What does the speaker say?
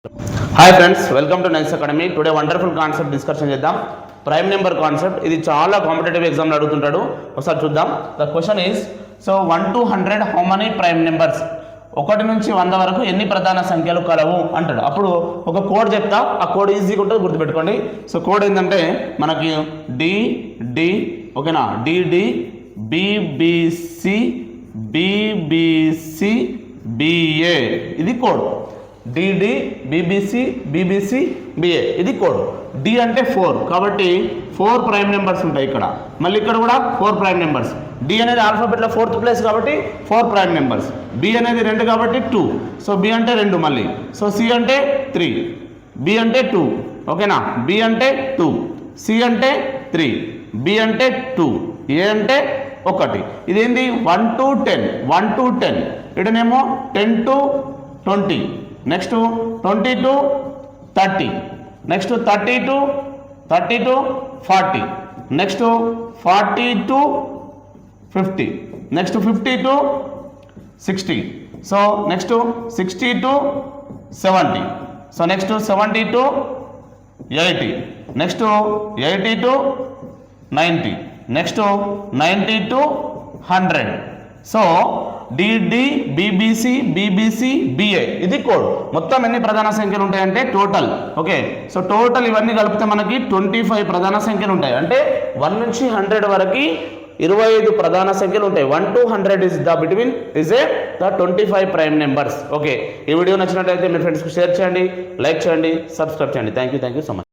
Hi friends, welcome to Nice Academy. Today wonderful concept discussion చేద్దాం. Prime number concept. ఇది చాలా competitive ఎగ్జామ్లో అడుగుతుంటాడు. ఒకసారి చూద్దాం. The question is, so 1 to 100 how many prime numbers? 1 నుంచి 100 వరకు ఎన్ని ప్రధాన సంఖ్యలు కలవు అంటాడు. అప్పుడు ఒక కోడ్ చెప్తా, ఆ కోడ్ ఈజీగా ఉంటుంది, గుర్తుపెట్టుకోండి. సో కోడ్ ఏంటంటే మనకి డి ఓకేనా, డిడి బిబిసి బిబిసి బిఏ, ఇది code. DD BBC BBC BA, ఇది కోడ్. డి అంటే 4, కాబట్టి 4 ప్రైమ్ నెంబర్స్ ఉంటాయి ఇక్కడ. మళ్ళీ ఇక్కడ కూడా 4 ప్రైమ్ నెంబర్స్. డి అనేది ఆల్ఫాబెట్లో 4th ప్లేస్ కాబట్టి 4 ప్రైమ్ నెంబర్స్. బి అనేది 2 కాబట్టి 2. సో బి అంటే 2 మళ్ళీ. సో సి అంటే 3, బి అంటే 2 ఓకేనా, బి అంటే 2, సి అంటే 3, బి అంటే 2, ఏ అంటే 1. ఇదేంటి 1 to 10, 1 to 10. ఇక్కడనేమో 10 to 20, next 20 to 30, next 30 to 40, next 40 to 50, next 50 to 60, so next 60 to 70, so next 70 to 80, next 80 to 90, next 90 to 100. So DD BBC BBC BA, ఇది కోడ్. మొత్తం ఎన్ని ప్రధాన సంఖ్యలు ఉంటాయంటే టోటల్, ఓకే. సో టోటల్ ఇవన్నీ కలిపితే మనకి 25 ప్రధాన సంఖ్యలు ఉంటాయి. అంటే 1 నుంచి 100 వరకు 25 ప్రధాన సంఖ్యలు ఉంటాయి. 1 to 100 is the between is a the 25 prime numbers. Okay, ఈ వీడియో నచ్చినట్లయితే మీ ఫ్రెండ్స్కి షేర్ చేయండి, లైక్ చేయండి, సబ్స్క్రైబ్ చేయండి. Thank you so much.